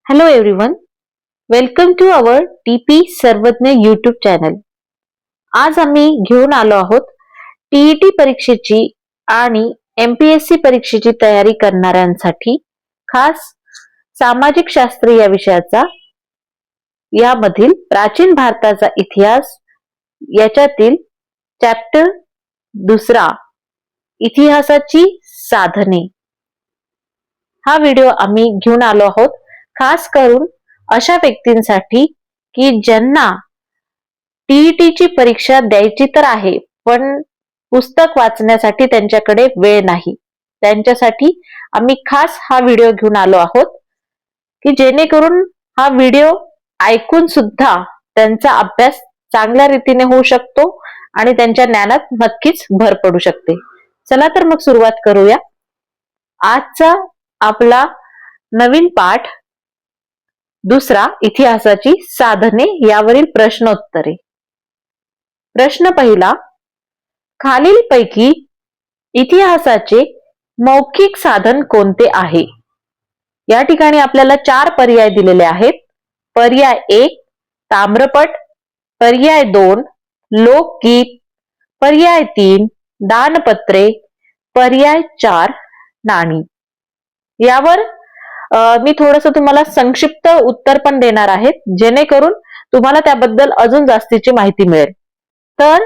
Hello everyone, welcome to our TP सर्वज्ञ YouTube channel. आज आम्ही घेऊन आलो आहोत टीईटी परीक्षेची आणि MPSC परीक्षेची तयारी करणाऱ्यांसाठी खास सामाजिक शास्त्र या विषयाचा यामधील प्राचीन भारताचा इतिहास याच्यातील चॅप्टर 2 इतिहासाची साधने हा व्हिडिओ आम्ही घेऊन आलो आहोत खास करून अशा व्यक्तींसाठी की ज्यांना टीईटीची परीक्षा द्यायची तर आहे पण पुस्तक वाचण्यासाठी त्यांच्याकडे वेळ नाही. त्यांच्यासाठी आम्ही खास हा व्हिडिओ घेऊन आलो आहोत की जेणेकरून हा व्हिडिओ ऐकून सुद्धा त्यांचा अभ्यास चांगल्या रीतीने होऊ शकतो आणि त्यांच्या ज्ञानात नक्कीच भर पडू शकते. चला तर मग सुरुवात करूया. आजचा आपला नवीन पाठ 2 इतिहासाची साधने यावरील प्रश्नोत्तरे. प्रश्न पहिला, खालीलपैकी इतिहासाचे मौखिक साधन कोणते आहे? या ठिकाणी आपल्याला 4 पर्याय दिलेले आहेत. पर्याय 1 ताम्रपट, पर्याय 2 लोकगीत, पर्याय 3 दानपत्रे, पर्याय 4 नाणी. यावर मी थोडस तुम्हाला संक्षिप्त उत्तर पण देणार आहे जेणेकरून तुम्हाला त्याबद्दल अजून जास्तीची माहिती मिळेल. तर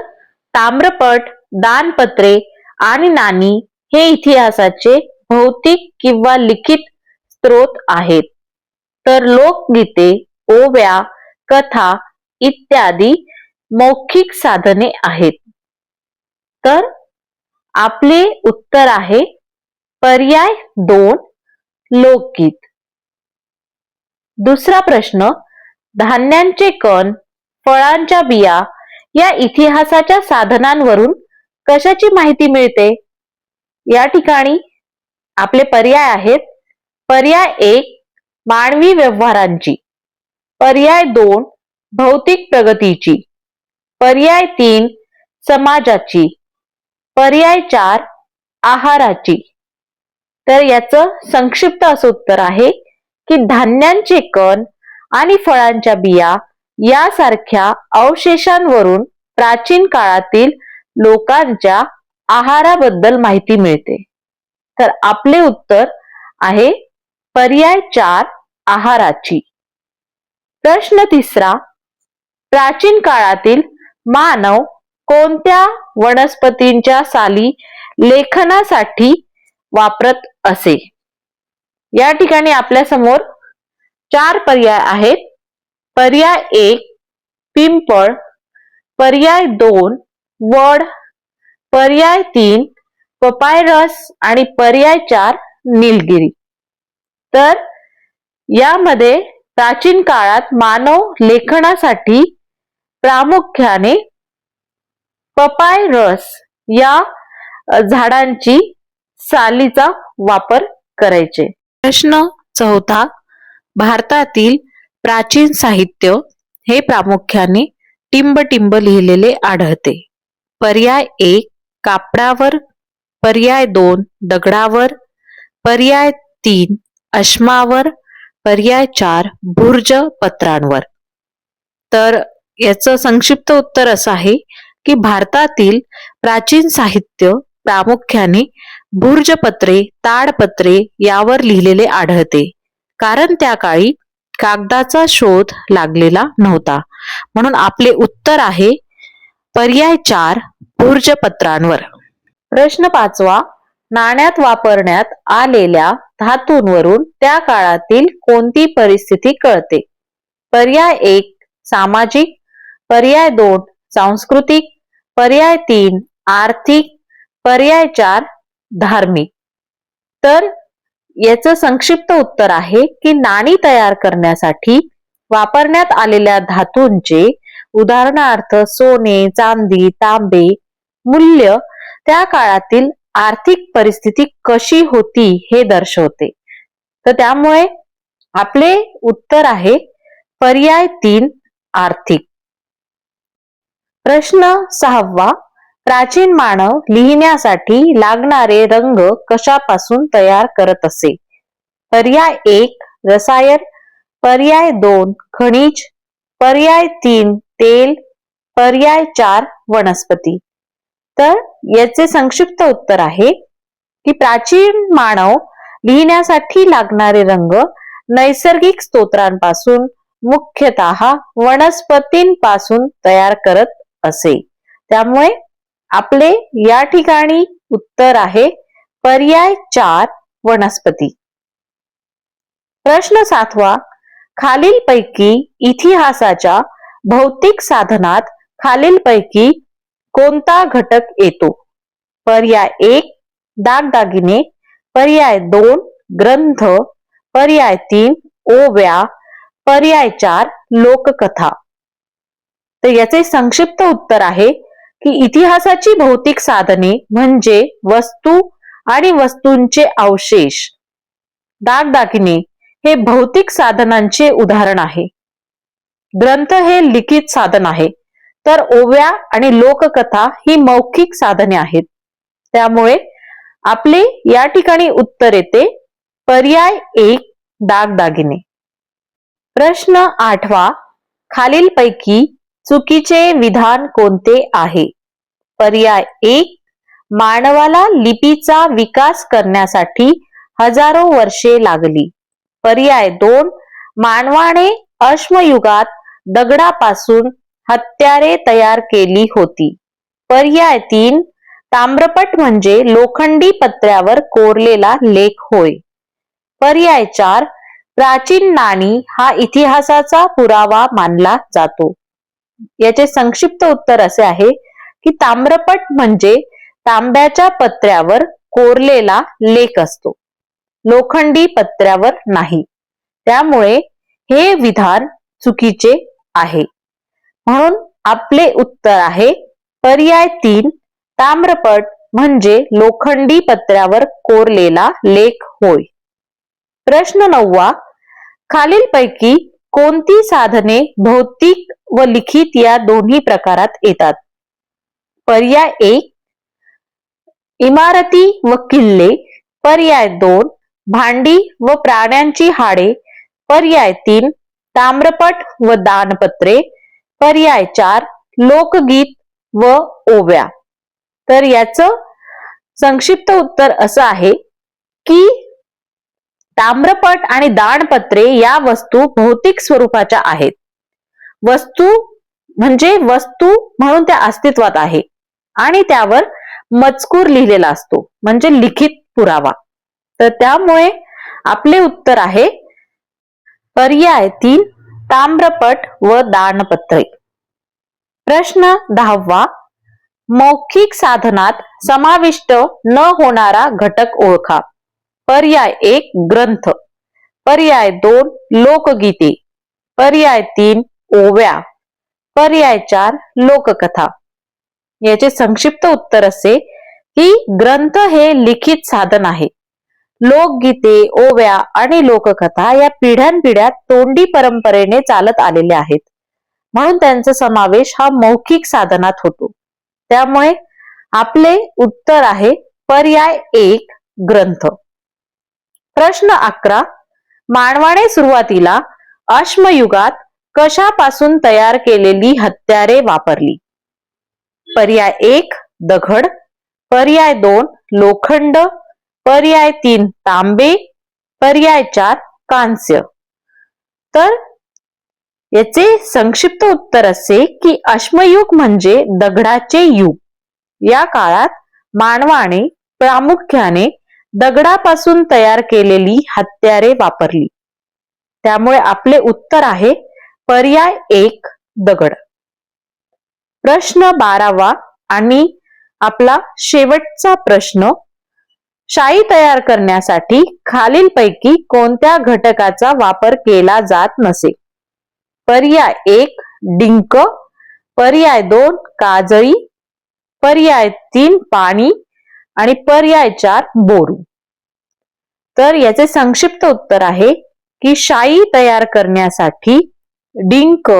ताम्रपट, दानपत्रे आणि नाणी हे इतिहासाचे भौतिक किंवा लिखित स्त्रोत आहेत. तर लोकगीते, ओव्या, कथा इत्यादी मौखिक साधने आहेत. तर आपले उत्तर आहे पर्याय 2 लोकगीत. दुसरा प्रश्न, धान्यांचे कण, फळांच्या बिया या इतिहासाच्या साधनांवरून कशाची माहिती मिळते? या ठिकाणी आपले पर्याय आहेत. पर्याय 1 मानवी व्यवहारांची, पर्याय 2 भौतिक प्रगतीची, पर्याय 3 समाजाची, पर्याय 4 आहाराची. तर याचं संक्षिप्त असं उत्तर आहे की धान्यांचे कण आणि फळांच्या बिया यासारख्या अवशेषांवरून प्राचीन काळातील लोकांच्या आहाराबद्दल माहिती मिळते. तर आपले उत्तर आहे पर्याय 4 आहाराची. प्रश्न तिसरा, प्राचीन काळातील मानव कोणत्या वनस्पतींच्या साली लेखनासाठी वापरत असे? या ठिकाणी आपल्या समोर 4 पर्याय आहेत. पर्याय 1 पिंपळ, पर्याय 2 वड, पर्याय 3 पपायरस आणि पर्याय 4 निलगिरी. तर यामध्ये प्राचीन काळात मानव लेखनासाठी प्रामुख्याने पपायरस या झाडांची सालीचा वापर करायचे. प्रश्न चौथा, भारतातील प्राचीन साहित्य हे प्रामुख्याने टिंब लिहिलेले आढळते. पर्याय 1 कापडावर, पर्याय 2 दगडावर, पर्याय 3 अश्मावर, पर्याय 4 भुर्ज पत्रांवर. तर याचं संक्षिप्त उत्तर असं आहे की भारतातील प्राचीन साहित्य प्रामुख्याने भुर्जपत्रे, ताडपत्रे यावर लिहिलेले आढळते. कारण त्या काळी कागदाचा शोध लागलेला नव्हता. म्हणून आपले उत्तर आहे पर्याय 4 भुर्जपत्रांवर. प्रश्न 5वा, नाण्यात वापरण्यात आलेल्या धातूंवरून त्या काळातील कोणती परिस्थिती कळते? पर्याय 1 सामाजिक, पर्याय 2 सांस्कृतिक, पर्याय 3 आर्थिक, पर्याय 4 धार्मिक. तर याचं संक्षिप्त उत्तर आहे की नाणी तयार करण्यासाठी वापरण्यात आलेल्या धातूंचे उदाहरणार्थ सोने, चांदी, तांबे मूल्य त्या काळातील आर्थिक परिस्थिती कशी होती हे दर्शवते. तर त्यामुळे आपले उत्तर आहे पर्याय 3 आर्थिक. प्रश्न 6वा, प्राचीन मानव लिहिण्यासाठी लागणारे रंग कशापासून तयार करत असे? पर्याय 1 रसायन, पर्याय 2 खनिज, पर्याय 3 तेल, पर्याय 4 वनस्पती. तर याचे संक्षिप्त उत्तर आहे की प्राचीन मानव लिहिण्यासाठी लागणारे रंग नैसर्गिक स्तोत्रांपासून मुख्यतः वनस्पतींपासून तयार करत असे. त्यामुळे आपले या ठिकाणी उत्तर आहे पर्याय 4 वनस्पती. प्रश्न 7वा, खालीलपैकी इतिहासाच्या भौतिक साधनात खालीलपैकी कोणता घटक येतो? पर्याय 1 दागदागिने, पर्याय 2 ग्रंथ, पर्याय 3 ओव्या, पर्याय 4 लोककथा. तर याचे संक्षिप्त उत्तर आहे की इतिहासाची भौतिक साधने म्हणजे वस्तू आणि वस्तूंचे अवशेष. दागदागिने हे भौतिक साधनांचे उदाहरण आहे. ग्रंथ हे लिखित साधन आहे, तर ओव्या आणि लोककथा ही मौखिक साधने आहेत. त्यामुळे आपले या ठिकाणी उत्तर येते पर्याय 1 दागदागिने. प्रश्न 8वा, खालीलपैकी चुकीचे विधान कोणते आहे? पर्याय 1 मानवाला लिपीचा विकास करण्यासाठी हजारो वर्षे लागली. पर्याय 2 मानवाने अश्मयुगात दगडापासून हत्यारे तयार केली होती. पर्याय 3 ताम्रपट म्हणजे लोखंडी पत्र्यावर कोरलेला लेख होय. पर्याय 4 प्राचीन नाणी हा इतिहासाचा पुरावा मानला जातो. याचे संक्षिप्त उत्तर असे आहे की ताम्रपट म्हणजे तांब्याच्या पत्र्यावर कोरलेला लेख असतो, लोखंडी पत्र्यावर नाही. त्यामुळे हे विधान चुकीचे आहे. म्हणून आपले उत्तर आहे पर्याय 3 ताम्रपट म्हणजे लोखंडी पत्र्यावर कोरलेला लेख होय. प्रश्न 9वा, खालीलपैकी कोणती साधने भौतिक व लिखित या दोन्ही प्रकारात येतात? पर्याय 1 इमारती व किल्ले, पर्याय 2 भांडी व प्राण्यांची हाडे, पर्याय 3 ताम्रपट व दानपत्रे, पर्याय 4 लोकगीत व ओव्या. तर याचं संक्षिप्त उत्तर असं आहे की ताम्रपट आणि दानपत्रे या वस्तू भौतिक स्वरूपाच्या आहेत. वस्तू म्हणजे वस्तू म्हणून त्या अस्तित्वात आहे आणि त्यावर मजकूर लिहिलेला असतो म्हणजे लिखित पुरावा. तर त्यामुळे आपले उत्तर आहे पर्याय 3 ताम्रपट व दानपत्रे. प्रश्न 10वा, मौखिक साधनात समाविष्ट न होणारा घटक ओळखा. पर्याय 1 ग्रंथ, पर्याय 2 लोकगीते, पर्याय 3 ओव्या, पर्याय 4 लोककथा. याचे संक्षिप्त उत्तर असे की ग्रंथ हे लिखित साधन आहे. लोकगीते, ओव्या आणि लोककथा या पिढ्यानपिढ्या तोंडी परंपरेने चालत आलेल्या आहेत, म्हणून त्यांचा समावेश हा मौखिक साधनात होतो. त्यामुळे आपले उत्तर आहे पर्याय 1 ग्रंथ. प्रश्न 11, मानवाने सुरुवातीला अश्मयुगात कशापासून तयार केलेली हत्यारे वापरली? पर्याय 1 दगड, पर्याय 2 लोखंड, पर्याय 3 तांबे, पर्याय 4 कांस्य. तर याचे संक्षिप्त उत्तर असे की अश्मयुग म्हणजे दगडाचे युग. या काळात मानवाने प्रामुख्याने दगडापासून तयार केलेली हत्यारे वापरली. त्यामुळे आपले उत्तर आहे पर्याय 1 दगड. प्रश्न 12वा आणि आपला शेवटचा प्रश्न, शाई तयार करण्यासाठी खालीलपैकी कोणत्या घटकाचा वापर केला जात नसे? पर्याय 1 डिंक, पर्याय 2 काजळी, पर्याय 3 पाणी आणि पर्याय 4 बोरू. तर याचे संक्षिप्त उत्तर आहे की शाई तयार करण्यासाठी डिंक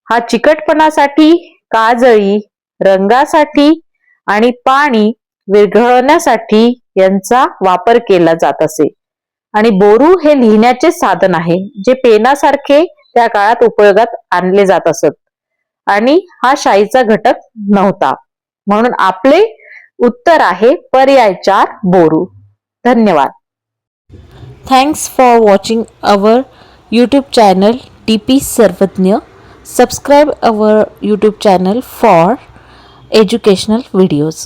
हा चिकटपणासाठी, काजळी रंगासाठी आणि पाणी विरघळण्यासाठी यांचा वापर केला जात असे. आणि बोरू हे लिहिण्याचे साधन आहे जे पेनासारखे त्या काळात उपयोगात आणले जात असत आणि हा शाईचा घटक नव्हता. म्हणून आपले उत्तर आहे पर्याय 4 बोरू. धन्यवाद. Thanks for watching our YouTube channel TP सर्वज्ञ. Subscribe our YouTube channel for educational videos.